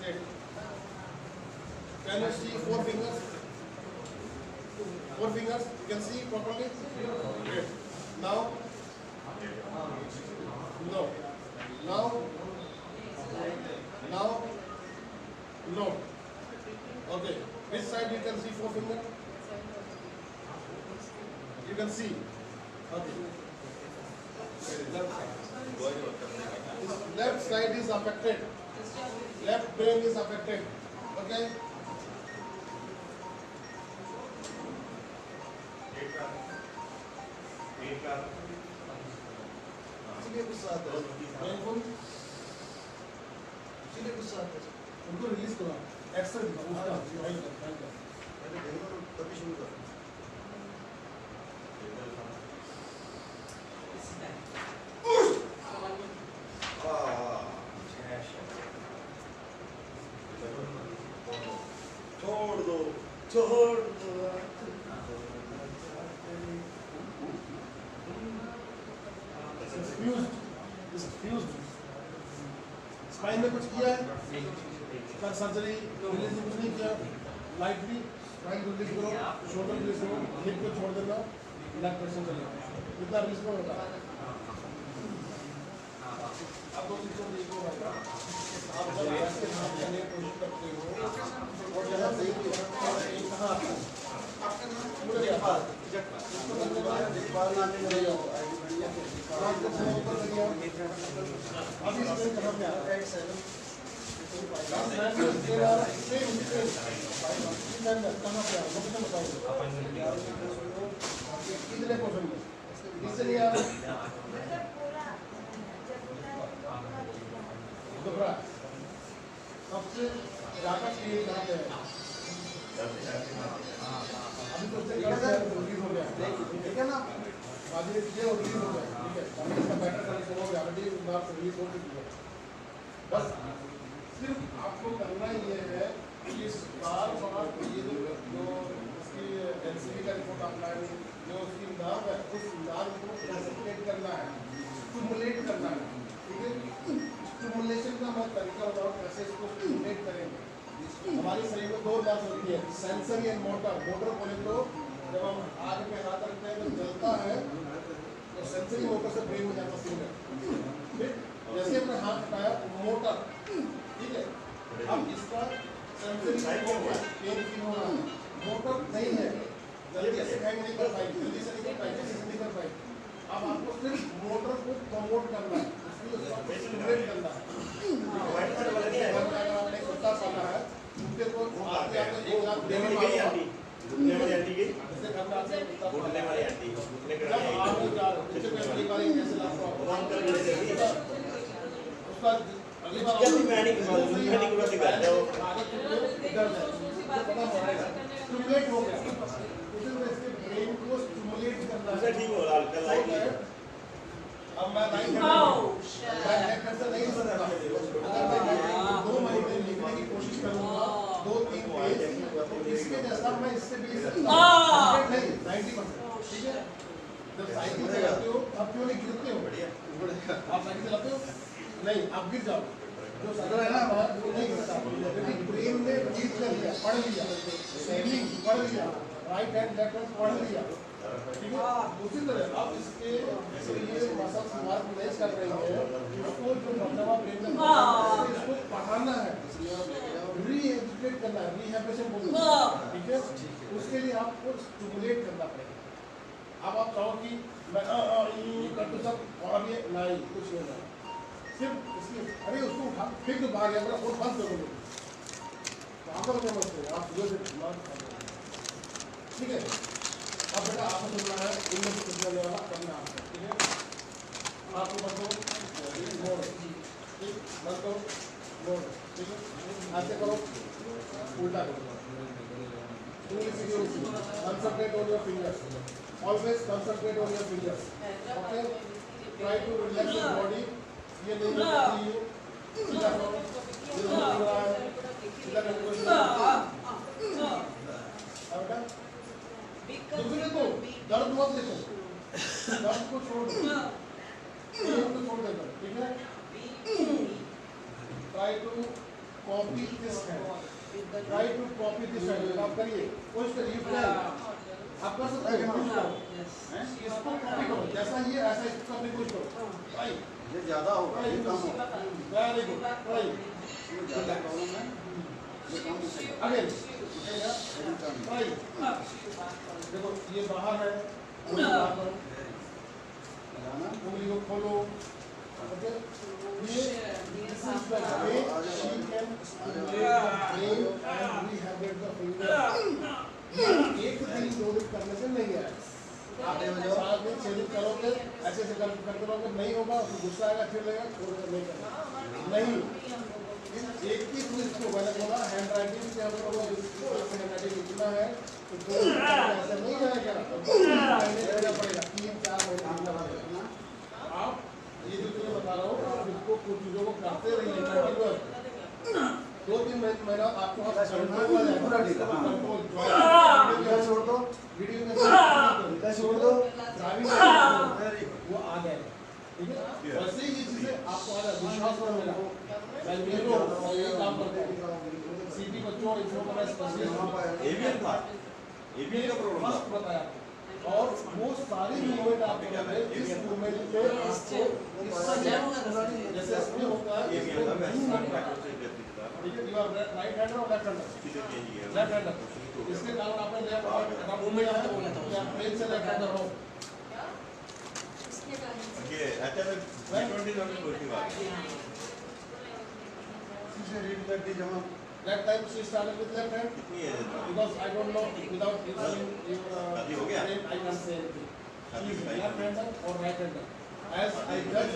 straight. Can you see 4 fingers? 4 fingers, you can see properly? Great. Now? No. Now? Now? No. Okay. Which side you can see 4 fingers? You can see. Okay. Left side is affected. Left brain is affected. Okay? उनको release करो extra उसका तभी शुरू करो छोड़ दो spine में कुछ किया है सर्जरी रिलीज कुछ नहीं किया लाइटली स्पाइन को रिलीज करो शोल्डर रिलीज करो हिप को छोड़ देना ब्लड प्रेशर चलेगा कितना रिलीज होगा आप दो चीजों देखो आप जब ऐसे हाथ करने की कोशिश करते हो और जहाँ सही कहाँ आता है पूरे पास अभी इसमें कहाँ पे आ रहा है कहाँ पे आ रहा कितने क्वेश्चन में इससे नहीं आ रहा दोबारा सबसे ज़्यादा चाहिए कहाँ पे है अभी तो रिलीज हो गया ठीक है ना आज ये रिलीज हो गया ठीक है अभी इसका बैटर कनेक्शन हो गया ऑलरेडी मार्क्स रिलीज हो चुकी है बस सिर्फ आपको करना ये है कि इस बार ये जो उसकी एनसीबी का रिपोर्ट आपका है जो उसकी नाम है उस नाम को एक्सप्लेन करना है स्टिमुलेट करना है ठीक है स्टिमुलेशन का मैं तरीका बताऊँ कैसे इसको स्टिमुलेट करेंगे हमारे शरीर में 2 नर्व होती है सेंसरी एंड मोटर बोले तो जब हम आग में हाथ रखते हैं तो जलता है तो सेंसरी मोटर से ब्रेन में जाता सिग्नल ठीक जैसे हमने हाथ हटाया मोटर ठीक है अब इसका सेंसरी मोटर नहीं है जल्दी से हैंग नहीं कर पाएगी जल्दी से नहीं कर पाएगी जल्दी से नहीं कर पाएगी अब आपको सिर्फ मोटर को प्रमोट करना है उसको स्टिमुलेट करना है आपने कुत्ता पाला है उनके को आगे आपको 1 लाख देने वाली आंटी घुटने वाली आंटी की जैसे करना है घुटने वाली आंटी घुटने के लिए आप जैसे कोई बड़ी वाली कैसे लाभ भगवान कर उसका अगली बार मैं नहीं पूरा दिखाते हो स्टिमुलेट हो गया उसी में इसके ब्रेन को स्टिमुलेट करना है ठीक हो रहा है लाइट अब मैं राइट हैंड से नहीं कर रहा अगर मैं 2 महीने लिखने की कोशिश करूंगा 2-3 पेज तो इसके जैसा मैं इससे भी सकता हूं 90% ठीक है जब साइकिल से जाते हो आप क्यों नहीं गिरते हो आप साइकिल चलाते हो नहीं आप गिर जाओ जो सदर है ना वो नहीं गिरता क्योंकि ब्रेन ने रीड कर लिया पढ़ लिया सेविंग पढ़ लिया राइट हैंड लेफ्ट हैंड पढ़ लिया ठीक है उसी तरह अब इसके ये मसल्स मार्क प्लेस कर रही है इसको जो नवा ब्रेन में इसको पढ़ाना है रीएजुकेट करना है रिहैबिलिटेशन बोलते हैं ठीक है उसके लिए आपको स्टिमुलेट करना पड़ेगा अब आप चाहो कि मैं कर तो सब और ये नहीं कुछ नहीं सिर्फ इसलिए अरे उसको उठा फिर तो भाग गया मेरा फोन बंद कर दो आप सुबह से ठीक है अब बेटा आपको चलना है इनमें से चलने वाला करना आपको ठीक है आपको बस दो मोड़ ठीक बस दो मोड़ ठीक है ऐसे करो उल्टा करो concentrate on your fingers always concentrate on your fingers okay try to relax your body ये नहीं करती यू सीधा करो ये हो रहा है सीधा करो बेटा देखो दर्द मत देखो दर्द को छोड़ दो दर्द को छोड़ देना ठीक है try to copy this hand. Try to copy this hand. आप करिए, कोशिश करिए, you can. आप कर सकते हैं, कोशिश करो, इसको कॉपी करो, जैसा ये ऐसा इसको करने की कोशिश करो, ट्राई, ये ज़्यादा होगा, ये कम होगा, वेरी गुड, ट्राई, ये ज़्यादा प्रॉब्लम है, ये कम होगा, अगेन, ट्राई, देखो ये बाहर है, उंगली बाहर करो, उंगली को खोलो, ओके, ये this is the way she can brain and rehabilitate the finger. एक दिन दो दिन करने से नहीं आएगा, आप 7 दिन 6 दिन करोगे, ऐसे ऐसे करते रहोगे, नहीं होगा, तो गुस्सा आएगा, फिर लगेगा छोड़ कर नहीं करना, नहीं, एक ही चीज को मैंने बोला हैंड राइटिंग से हम लोगों को हैंड राइटिंग लिखना है, तो 2 ऐसा नहीं जाएगा, महीने करना पड़ेगा, 3-4 महीने लिखना पड़ेगा, आप ये जो तुम्हें बता रहा हूँ, इसको कुछ चीजों को करते रहिए, 2-3 महीना आपको पूरा छोड़ दो, वीडियो में छोड़ दो, वो आ गए, ठीक है, वैसे ही ये चीजें आपको आ जाए, विश्वास करो मेरा, मैं यही काम करते हैं, सीपी बच्चों इसको मैं स्पेशलिस्ट एवीएन था, एवीएन का प्रोग्राम फर्स्ट बताया, और वो सारी मूवमेंट आप करोगे, इस मूवमेंट पे आपको जैसे इसमें होता है, ठीक है, यू आर राइट हैंडर और लेफ्ट हैंडर, लेफ्ट हैंडर, इसके कारण आपने लेफ्ट मूवमेंट है, या प्लेन से लेफ्ट हैंडर हो, ये अच्छा है, 20 वाली कोई बात नहीं, इसे रीड कर दी जमा, that time she started with left hand, because I don't know, without using your brain, I can't say anything, she is left hander or right hander, as I judge,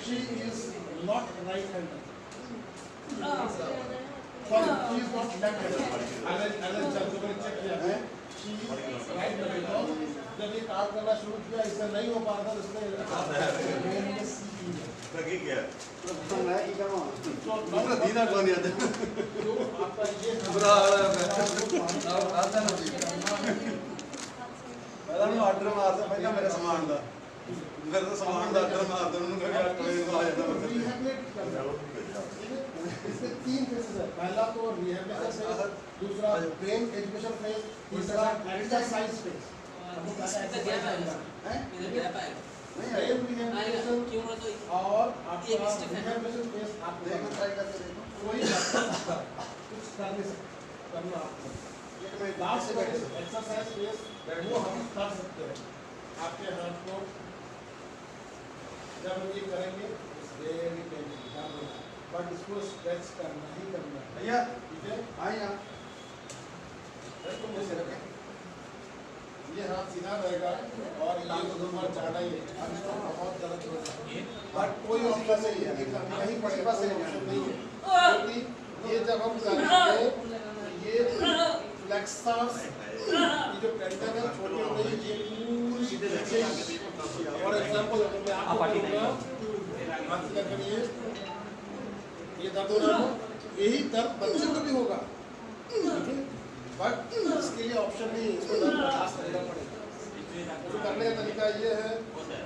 she is not right hander, sorry, she is not left hander, as I judge, मैंने check किया है, she is right hander, because जब ये काम करना शुरू किया, इससे नहीं हो पा रहा था, इसमें लगी क्या? तो मैं ही करूँ। तो दीना कौन याद है? तो आपका ये बुरा हाल है, आता ना जी। पहला मैं ऑर्डर मारता, पहला मेरा सामान था। मेरा तो सामान था, ऑर्डर मारता, उन्होंने कहा कोई आ जाता है। इसमें 3 फेजेस है, पहला तो रिहैबिलिटेशन फेज, दूसरा ब्रेन एजुकेशन फेज, तीसरा एक्सरसाइज फेज। नहीं है रिहैबिलिटेशन और आपका रिहैबिलिटेशन फेज आप देखो ट्राई करके देखो, कोई कुछ कर नहीं सकते, करना आपको ये मैं लास्ट एक्सरसाइज फेज वो हम कर सकते हैं, आपके हाथ को जब हम ये करेंगे वेरी पेनफुल, बट इसको स्ट्रेच करना ही करना है भैया, ठीक है, आइए तुम मुझसे रखें, ये हाथ सीधा रहेगा और ये ऊपर जाना ही है, बहुत गलत हो जाएगा, बट कोई ऑप्शन नहीं है, कहीं पड़ेगा से नहीं है, क्योंकि ये जब हम करेंगे ये फ्लेक्सर्स ये जो टेंडन है छोटे हो गए, ये पूरी नीचे, फॉर एग्जांपल मैं आपको बोलूंगा हाथ सीधा करिए, ये दर्द हो रहा है, यही दर्द बच्चे को भी होगा, ठीक है, बट इसके लिए ऑप्शन नहीं है, इसको बर्दाश्त करना पड़ेगा, तो करने का तरीका ये है,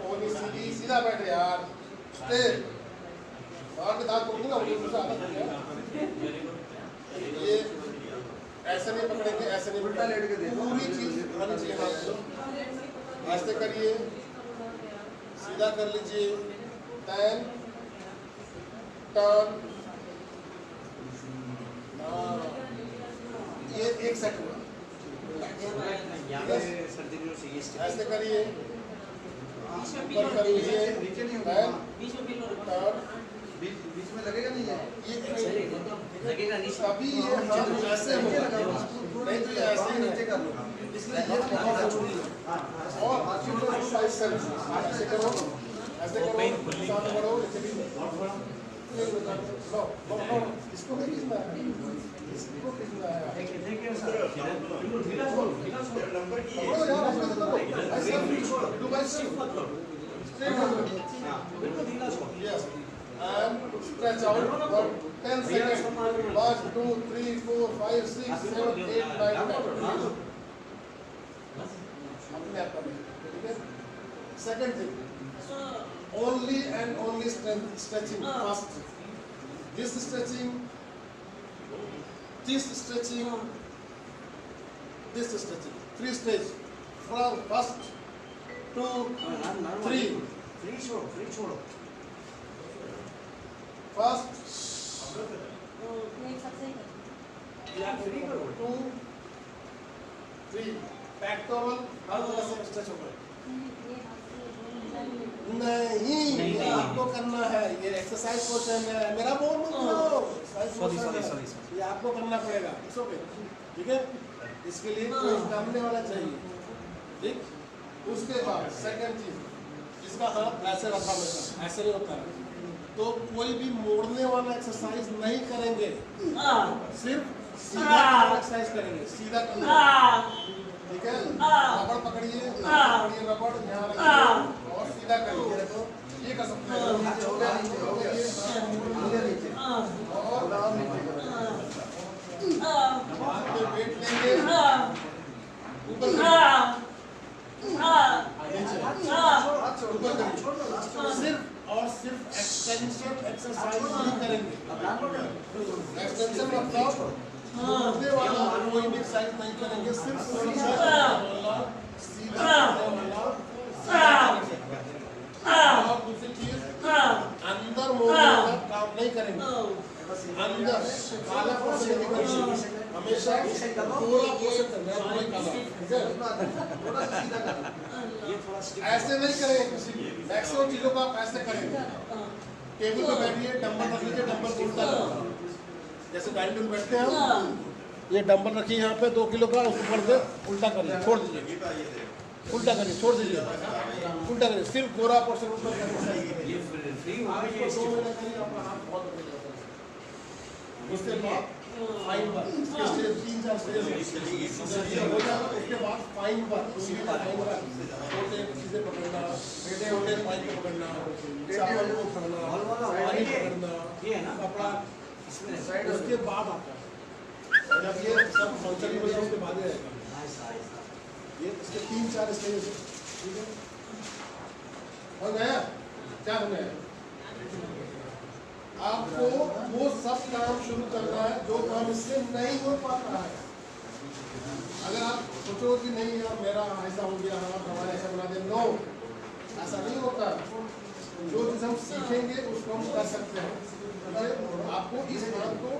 ओनी सीधी सीधा बैठ यार, स्ट्रेट, बाहर के दांत टूटेंगे ना, उनको आदत है, ये ऐसे नहीं पकड़ेंगे, ऐसे नहीं, उल्टा लेट के देखो, पूरी चीज होनी चाहिए हाथ को, ऐसे करिए, सीधा कर लीजिए, देन टर्न, ये एक सेट हुआ, ऐसे करिए, ऊपर कर लीजिए, नीचे नहीं होगा, बीच में लगेगा नहीं, ये लगेगा नहीं, अभी ये हाथ ऐसे होगा, नहीं तो ये ऐसे ही नीचे कर लो, इसलिए ये बहुत जरूरी है, और हाथों को एक्सरसाइज करो, ऐसे करो, साथ बढ़ो, ऐसे भी लो, इसको भी खींचना है, इसको खींचना है, देखिए सर, नंबर की ऐसे डू बाय स्ट्रेट, बिल्कुल ढीला छोड़, yes, and stretch out for 10 seconds, 1 2 3 4 5 6 7 8 9 10, अपने आप करना, ठीक है, second thing, only and only stretching, first, this stretching This stretching, this stretching, 3 stages. From 1st to 3. Free छोड़ो First, फ्री करो 2, 3. Pectoral हर जगह से स्ट्रेच होगा। नहीं, ये आपको करना है। ये एक्सरसाइज पोर्शन है। मेरा बोल मत करो। सॉरी ये आपको करना पड़ेगा। ओके, ठीक है? इसके लिए कोई सामने वाला चाहिए। ठीक? उसके बाद सेकंड चीज, इसका हाथ ऐसे रखा हमेशा, ऐसे नहीं होता है। तो कोई भी मोड़ने वाला एक्सरसाइज नहीं करेंगे, सिर्फ सीधा एक्सरसाइज करेंगे, सीधा करेंगे। ठीक है? रबड़ पकड़िए, रबड़ यहाँ रखिए और सीधा करिए। ये कर सकते हैं। और हाथ पे वेट लेंगे, ऊपर सिर्फ और सिर्फ एक्सटेंशन एक्सरसाइज ही करेंगे। एक्सटेंशन मतलब मोड़ने वाला कोई भी एक्सरसाइज नहीं करेंगे, सिर्फ सीधा करने वाला। और दूसरी चीज, अंदर मोड़ने वाला काम नहीं करेंगे। अंदर काला पोर्शन नहीं करेंगे, हमेशा पूरा पोर्शन करना है, कोई काला। ऐसे नहीं करेंगे किसी भी मैक्सिमम चीजों को आप ऐसे करेंगे। टेबल पे बैठिए, डंबल रख लीजिए, डंबल उल्टा करो, जैसे डाइनिंग टेबल बैठते हैं हम। ये डंबल रखिए यहाँ पे 2 किलो का, उसको पकड़ के उल्टा करिए, छोड़ दीजिए, उल्टा करिए, छोड़ दीजिए, उल्टा करिए, सिर्फ गोरा पोर्शन ऊपर करिए। उसके बाद फाइन बार, 3-4 स्टेज हो जाएगा। उसके बाद फाइन बार, फाइन बार छोटे चीजें पकड़ना, छोटे फाइन को पकड़ना, चावल को पकड़ना, पानी पकड़ना, कपड़ा। उसके बाद आता है जब ये सब फंक्शन हो जाए, उसके बाद ही आएगा ये। इसके 3-4 स्टेज है। ठीक है, हो गया? क्या हो गया? आपको वो सब काम शुरू करना है जो काम इससे नहीं हो पाता है। अगर आप सोचो कि नहीं यार मेरा ऐसा हो गया, हमारा ऐसा बना दे, नो, ऐसा नहीं होता। जो चीज हम सीखेंगे उसको हम कर सकते हैं। आपको इस काम को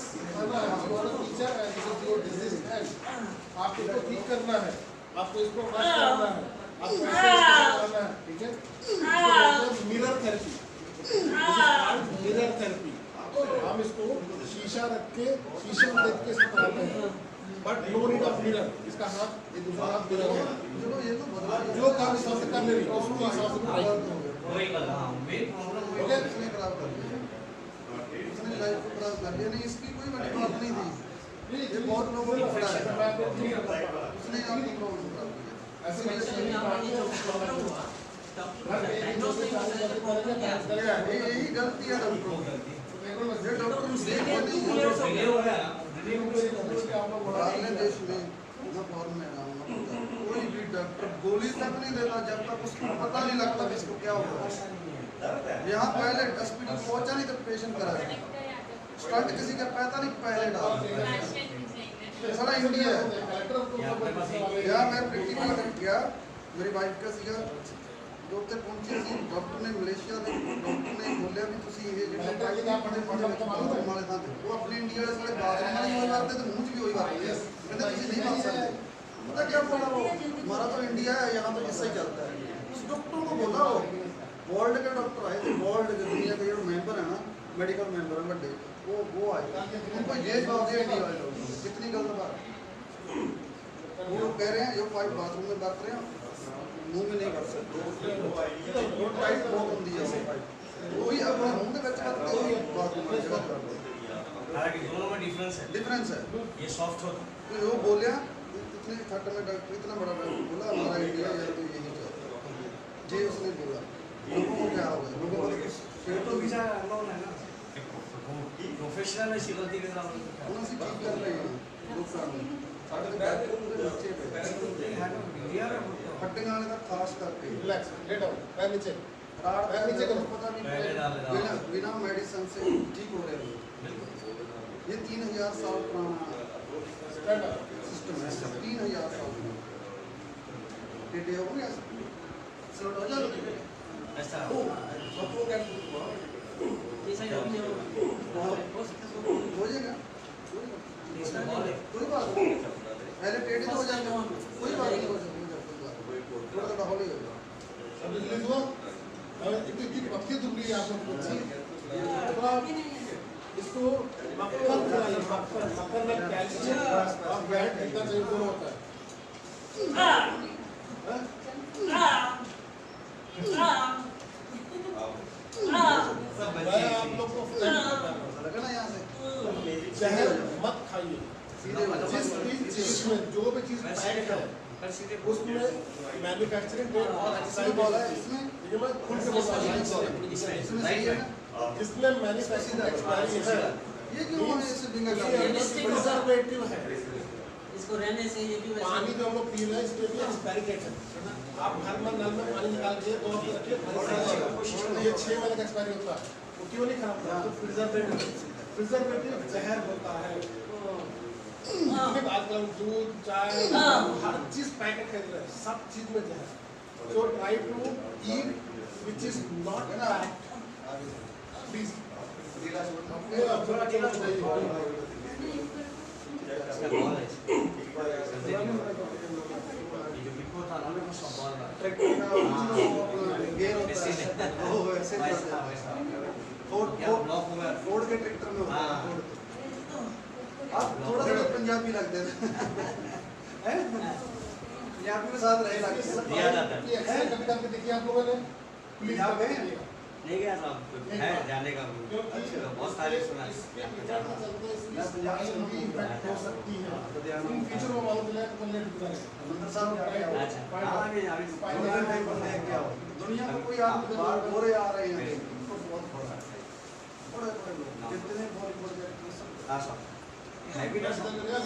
सिखाना है, हमारा टीचर है, आपको इसको ठीक करना है, आपको इसको करना है, आपको करना है। ठीक है, मिरर थेरेपी, मिरर थेरेपी। हम इसको शीशा रख के, शीशे में देख के इसको कराते हैं, but no need of mirror. इसका हाथ, ये दूसरा हाथ मिरर है। जो काम इस हिसाब से कर ले रही है उसको हिसाब से कराइए। इसकी कोई बड़ी बात नहीं थी, ये बहुत लोगों को पड़ा है। उसने अपनी प्रॉब्लम ऐसे यही गलती है डॉक्टरों की। डॉक्टर देश में फॉर्म में कोई भी डॉक्टर गोली तक नहीं देता जब तक उसको पता नहीं लगता कि इसको क्या होगा। यहाँ पहले हॉस्पिटल पहुंचा नहीं तो पेशेंट करा, स्टंट किसी का पता नहीं पहले डाल। सारा इंडिया है। यहाँ मैं प्रैक्टिकल कर गया, मेरी वाइफ का सीगा जो उत्तर पहुंचे सी डॉक्टर ने मलेशिया में डॉक्टर ने बोलिया भी तुसी ये जो पढ़े वाले था वो अपने इंडिया वाले सारे बाथरूम में ही करते तो मुंह भी वही बात है। कहते तुसी नहीं मान सकते, पता क्या बोला वो, हमारा तो इंडिया है, यहाँ तो इससे ही चलता है। उस डॉक्टर को बोला, वो वर्ल्ड के डॉक्टर आए थे, वर्ल्ड के दुनिया के जो मेंबर है ना, मेडिकल मेंबर है बड़े, वो आए, उनको ये जवाब दिया इंडिया वाले लोग, कितनी गलत बात। वो लोग कह रहे हैं जो पाइप बाथरूम में बरत रहे हैं मुंह में नहीं कर सकते, टाइट बहुत होती है वही अपना मुंह में बच्चा वही बाथरूम में जगह कर दो। हालांकि दोनों में डिफरेंस है। ये सॉफ्ट होता है। तो वो बोलिया इतने खट में डॉक्टर इतना बड़ा डॉक्टर बोला हमारा इंडिया यार तो यही चलता है जी। उसने बोला लोगों को क्या होगा, लोगों को तो वीजा अलाउड है ना, प्रोफेशनल है शिवती के साथ कौन सी चीज कर रहे हैं लोग सामने साढ़े बैठे नीचे पे फटने वाले का खास करके रिलैक्स लेट आओ पैर नीचे करो, पता नहीं बिना मेडिसिन से ठीक हो रहे हैं। ये 3000 साल पुराना सिस्टम है, 3000 साल पुराना। टेढ़े हो गया सर, हो जाएगा ऐसा सबको क्या ऐसा ही हो जाएगा, कोई बात नहीं, पहले टेढ़े तो हो जाएंगे, कोई बात नहीं, हो जाएगा थोड़ा थोड़ा हौली हो जाएगा। अब रिलीज हुआ, अब इतनी पक्की दुख रही है आप लोग को, इसको मक्खन खिलाइए, मक्खन में कैल्शियम और फैट इतना चाहिए दोनों होता है। मैं आप लोग को लगा ना यहाँ से जहर मत खाइए, जिस चीज में जो भी चीज पैक है उसमें मैन्युफैक्चरिंग डेट और बोला है इसमें, ये मैं खुद से बोल रहा हूँ, इसमें सही है ना, जिसमें मैन्युफैक्चरिंग एक्सपायरी है ये क्यों हमें ऐसे बिंगा कर प्रिजर्वेटिव है। इसको रहने से ये भी पानी जो हम लोग पी रहे हैं इसके लिए एक्सपायरी डेट है। आप घर में नल में पानी निकाल के 2 हफ्ते रखिए, ये 6 महीने का एक्सपायरी होता है, वो क्यों नहीं खराब होता? तो प्रिजर्वेटिव जहर होता है। आजकल दूध चाय हर चीज पैकेट खरीद रहे हैं, सब चीज में जहर। So try to eat which is not packed please. Tractor का गेयर होता है, वो वैसे चलता है, फोर्ड के ट्रैक्टर में होता है। आप थोड़ा सा पंजाबी लगते हैं, पंजाबी के साथ रहे लगते ये एक्सरे कभी करके देखिए आप लोगों ने, प्लीज आप गए? नहीं गया साहब है जाने का बहुत सारे सुना मैं पंजाबी से नहीं इफेक्ट हो सकती है इन फ्यूचर में मालूम चला तो लेट गुजरे। मंदिर साहब क्या है? अच्छा आगे स्पाइनल टाइप बंदे हैं क्या? दुनिया में कोई आदमी बाहर गोरे आ रहे हैं, उनको बहुत बड़ा बड़े बड़े लोग जितने बहुत बड़े अच्छा हैवी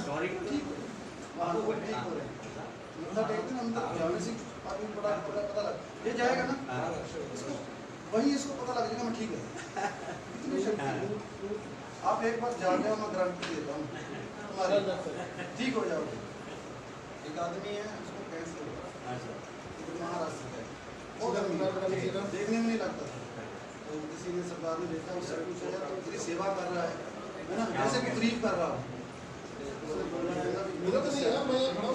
स्टोरी ठीक वहाँ को ठीक हो रहे हैं। अंदर देखते हैं, अंदर जाने से आदमी बड़ा पता लग ये जाएगा ना, इसको वही इसको पता लग जाएगा मैं ठीक है। इतनी शक्ति है। आप एक बार जा जाओ, मैं गारंटी देता हूँ तुम्हारे ठीक हो जाओगे। एक आदमी है उसको कैंसर हुआ, महाराष्ट्र का, वो देखने में नहीं लगता था, तो किसी ने सरकार ने देखा, उससे पूछा यार तो तेरी सेवा कर रहा है ना, जैसे कि तारीफ कर रहा हूँ। मेरा तो नहीं है, मैं खड़ा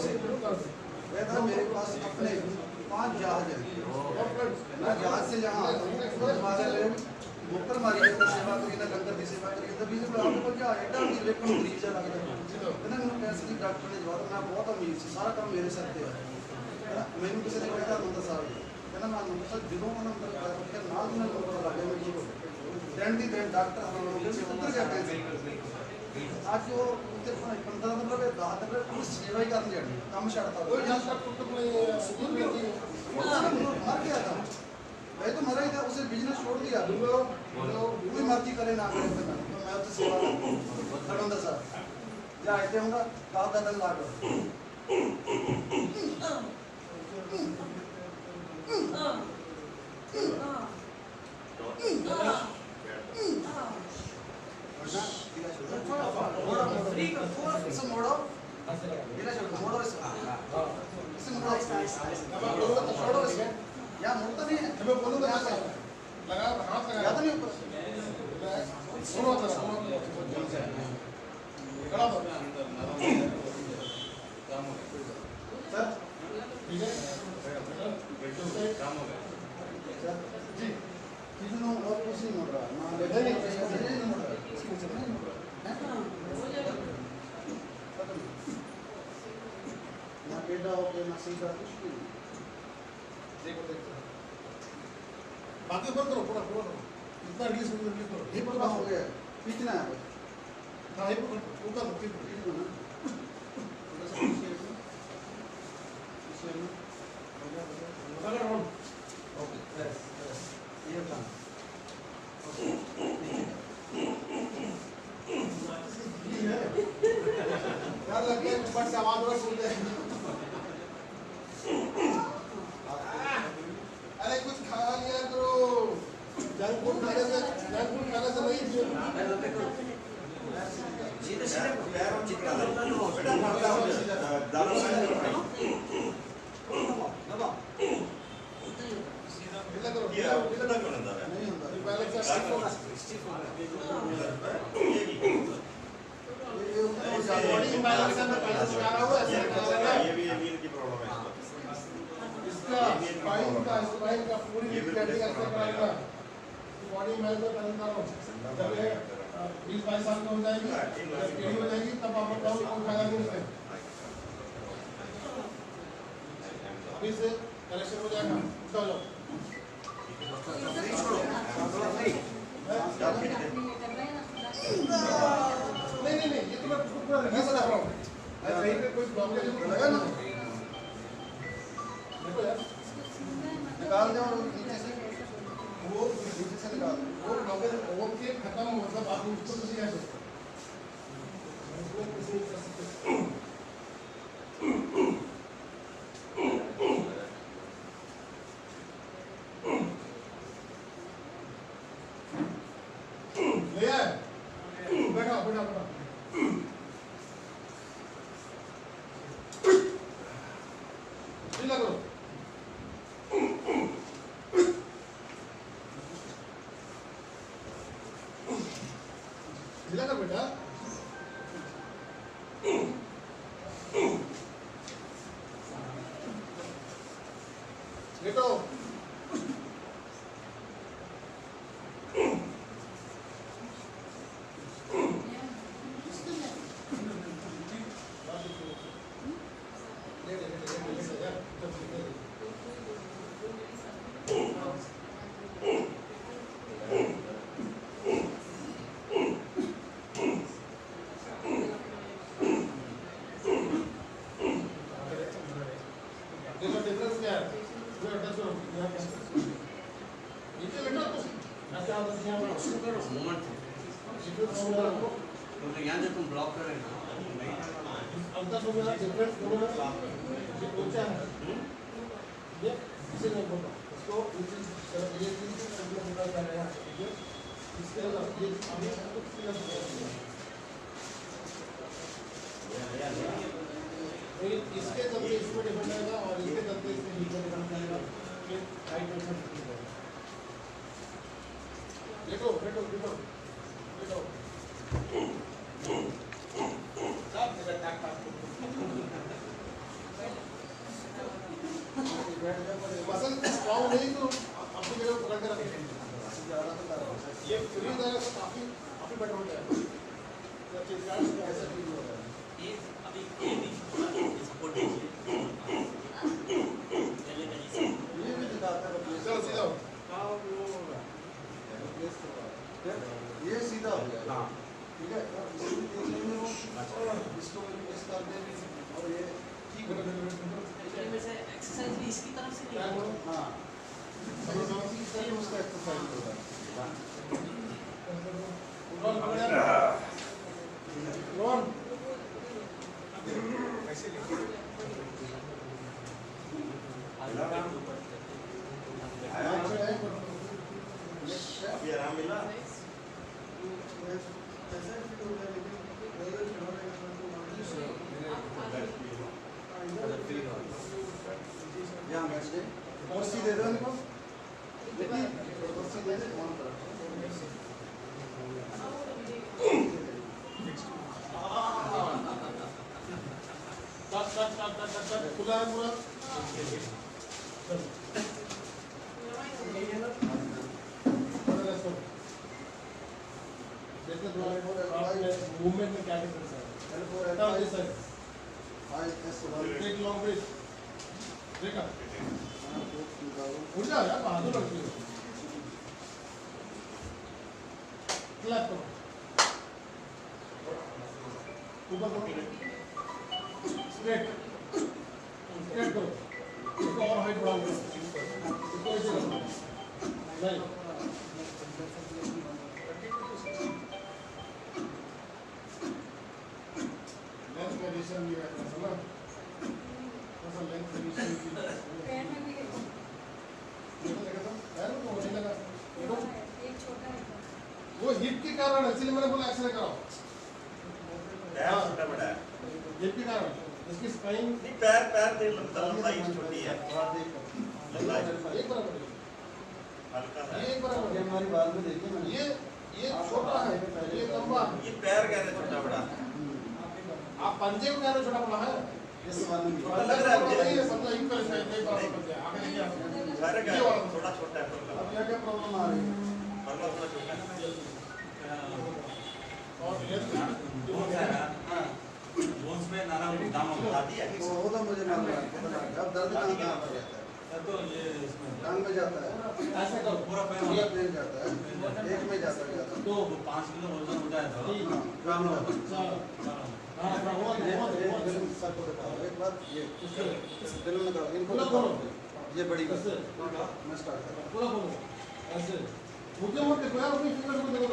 हूँ, मेरे पास अपने 5 जहाज हैं, मैं जहाज से जहाँ मोकर मारी है सेवा करी ना, लंगर की सेवा करी तभी से मैं आपको क्या एडा अमीर वेखण ਨੂੰ ਗਰੀਬ ਜਿਹਾ ਲੱਗਦਾ ਕਹਿੰਦਾ ਮੈਨੂੰ ਪੈਸੇ ਦੀ ਡਾਕਟਰ ਨੇ ਜਵਾਬ ਮੈਂ ਬਹੁਤ ਅਮੀਰ ਸੀ, ਸਾਰਾ ਕੰਮ ਮੇਰੇ ਸਿਰ ਤੇ ਹੈ। ਮੈਨੂੰ ਕਿਸੇ ਨੇ ਕਿਹਾ ਨੰਦਰ ਸਾਹਿਬ ਕਹਿੰਦਾ ਮੈਂ ਨੰਦਰ ਸਾਹਿਬ ਜਦੋਂ ਮੈਂ ਨੰਦਰ ਕਰ ਰੱਖਿਆ ਨਾਲ ਦੀ ਨਾਲ ਪਤਾ ਲੱਗ ਗਿਆ ਮੈਂ ਠੀਕ ਹੋ ਗਿਆ। ਦਿਨ ਦੀ ਦਿਨ ਡਾਕਟਰ ਆਉਣਾ ਉੱਧਰ ਗਿਆ ਪੈਸੇ ਅੱਜ ਉਹ ਉੱਤੇ 15 ਦਿਨ ਰਵੇ 10 ਦਿਨ ਰਵੇ ਪੂਰੀ ਸੇਵਾ ਹੀ ਕਰਨ ਜਾਣੀ, ਕੰਮ ਛੱਡਤਾ कोई जहाँ तक टुकड़ में सुकून मिलती है। मर गया था भाई, तो मरा ही था, उसे बिजनेस छोड़ दिया, कोई मर्जी करे ना करे, तो मैं उससे सेवा धर्मेंद्र साहब या आते होगा कहा था ला मोड़ो या मुड़ता नहीं है, मैं बोलूँगा कैसे? लगा हाथ लगा, याद नहीं ऊपर सुनो तो सुनो, खड़ा हो, सर ठीक है? जी किसी ने और कुछ नहीं मुड़ रहा, ना नहीं मुड़ रहा, ना टेढ़ा हो गया, ना सीधा, कुछ भी नहीं। देखो देखो, बाकी ऊपर करो, पूरा पूरा करो, इतना रिलीज करो, ये पूरा हो गया, पीछना है बस, हाँ ये ऊपर पीछना ना, थोड़ा सा पीछे में, अगर हम ओके, ये काम, यार लगता है ऊपर से आवाज और सुनते हैं। अरे कुछ खा लिया करो, जंक फूड खाने से पहले से नहीं थी। सीधे सीधे जितना दबा लो दाना दबा ढीला करो, ये कितना क्यों अंदर है? नहीं होता, ये पहले से स्टिफ होगा। बॉडी इम्बैलेंस में पहले से आ रहा हुआ है, ऐसे करेगा। ये भी की प्रॉब्लम है इसका स्पाइन का पूरी रिकैटिंग ऐसे कराएगा। बॉडी इम्बैलेंस में पहले करो। जब ये 20-22 साल का हो जाएगी, टेढ़ी हो जाएगी, तब आप बताओ कौन फायदा नहीं उससे। अभी से करेक्शन हो जाएगा, उठा जाओ। नहीं, ये तो मैं पूरा रिलीज कर रहा हूँ। कहीं पे कोई प्रॉब्लम लगा ना? देखो यार, निकाल दो और नीचे से वो नीचे से निकाल दो। वो ब्लॉकेज ओके खत्म, मतलब आप उसको किसी कैसे उसको किसी कर सकते। ले आए, बैठा बैठा बैठा। ढीला करो। ढीला कर बेटा। लेटो। देखो डिफरेंस क्या है? वो अटैच करो, यहाँ क्या है? नीचे लेटो तो ऐसे आप यहाँ पर शुरू करो मोमेंट डिफरेंस हो गया आपको। क्योंकि यहाँ से तुम ब्लॉक कर रहे हो अंदर हो गया डिफरेंस हो गया। ये ऊंचा है, ये इसे नहीं बोलता, इसको ये चीज मतलब बता क्या है ये इसके अलावा ये अभी कुछ नहीं है। इसके चलते इसमें डिफरेंट आएगा और इसके चलते इसमें नीचे डिफरेंट आएगा। ये राइट में देखो बैठो बैठो बैठो सब जगह टैक टैक मसल स्ट्रांग नहीं तो अपनी जगह पकड़ के रखें। ये फ्री हो जाएगा तो काफी बेटर हो जाएगा। जब चिल्लाएं तो ऐसा फील हो रहा है। ये अभी ये भी सपोर्ट देखिए पहले कहीं से ये भी दिखाता है। चलो सीधा हो। ये सीधा हो गया। हाँ ठीक है, इसको देख लेंगे वो इसको इस कर देंगे और ये ठीक है। में से एक्सरसाइज भी इसकी तरफ से नहीं हाँ, उसका एक्सरसाइज होगा। रोन अभी आराम मिला और सी दे दो इनको। और सी दे दे ऑन करो। कट खुला है पूरा। देखते मूवमेंट में क्या डिफरेंस है। Take long breath. देखा उठ जाओ यार, बहादुर लड़की हो। क्लैप करो, ऊपर करो, स्ट्रेट स्ट्रेट करो, इसको और हाइट बढ़ाओ, इसको ऐसे करो, नहीं लेंथ वेरिएशन भी है ना, थोड़ा लेंथ वेरिएशन भी देखो देखो तो पैर में तो होने लगा, देखो एक छोटा है वो हिप के कारण है, इसलिए मैंने बोला एक्सरे कराओ। पैर छोटा बड़ा है। हिप के कारण इसकी स्पाइन नहीं पैर दे लंबाई छोटी है। लंबाई एक बराबर है, हल्का है। ये एक बराबर ये है, हमारी बाल में देखिए मैंने ये छोटा है, ये लंबा है। ये पैर कह रहे छोटा बड़ा। आप पंजे को कह रहे हो छोटा बड़ा है, ये सवाल नहीं छोटा लग रहा है मुझे। नहीं है, समझा यूं करे शायद नहीं बराबर पंजे आगे नहीं आ सारे ये कह वाला थोड़ा छोटा है पर अब यहाँ क्या प्रॉब्लम आ रही है थोड़ा छोटा है। और ये बोन्स में नरम दाम शादी है। वो तो मुझे मालूम है, पता लग गया। अब दर्द कहाँ पर जाता है? तो ये इसमें टांग में जाता है, ऐसे करो पूरा पैर पूरा पैर जाता है, एक में जाता है ज़्यादा। तो 5 किलो वजन होता है तो हाँ, चलो हाँ बहुत ये बहुत एक बहुत दिल सर को दिखाओ, एक बार ये दिल में लगाओ, इनको पूरा दिखाओ। बोलो। ये बड़ी बात ऐसे। मैं स्टार्ट कर रहा पूरा बोलो ऐसे, मुझे मत देखो यार, अपनी फिंगर को देखो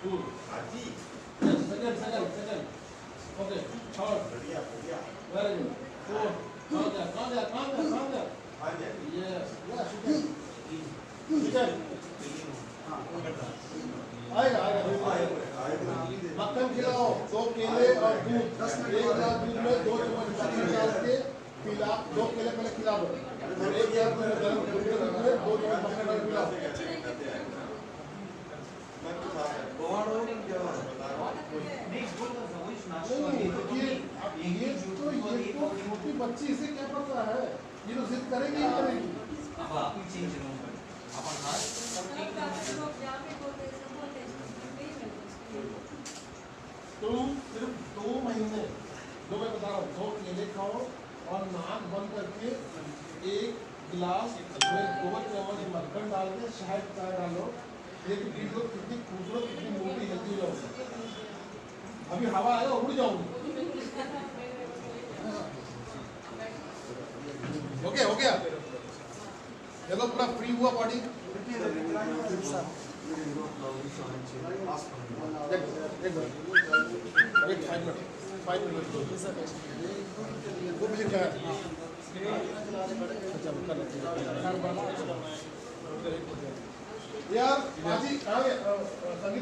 तुम। हाजी सेकंड ओके थर्ड बढ़िया बढ़िया। वेरी गुड फोर्थ कौन जा हाजी यस चिकन हाँ, आएगा आएगा। मक्खन खिलाओ, 2 केले और दूध, 1 गिलास दूध में 2 चम्मच मक्खन डाल के पिला, 2 केले पहले खिला दो और 1 गिलास दूध में गरम दूध में 2 चम्मच मक्खन डाल के पिलाओ। नहीं, ये तो छोटी बच्ची, इसे क्या पता है, ये तो जिद करेगी ही करेगी। अब आप ही चेंज करो अपन हाथ तुम सिर्फ 2 महीने, जो मैं बता रहा हूँ, 2 केले खाओ और नाक बंद करके 1 गिलास में 2 चम्मच मक्खन डाल के शहद चाय डालो, एक वीडियो कितनी खूबसूरत, कितनी मोटी हेल्दी हो। अभी हवा आएगा उड़ जाऊंगी। हो गया चलो, पूरा फ्री हुआ बॉडी। एक मिनट 5 मिनट वो मुझे क्या यार बाजी कहाँ गए?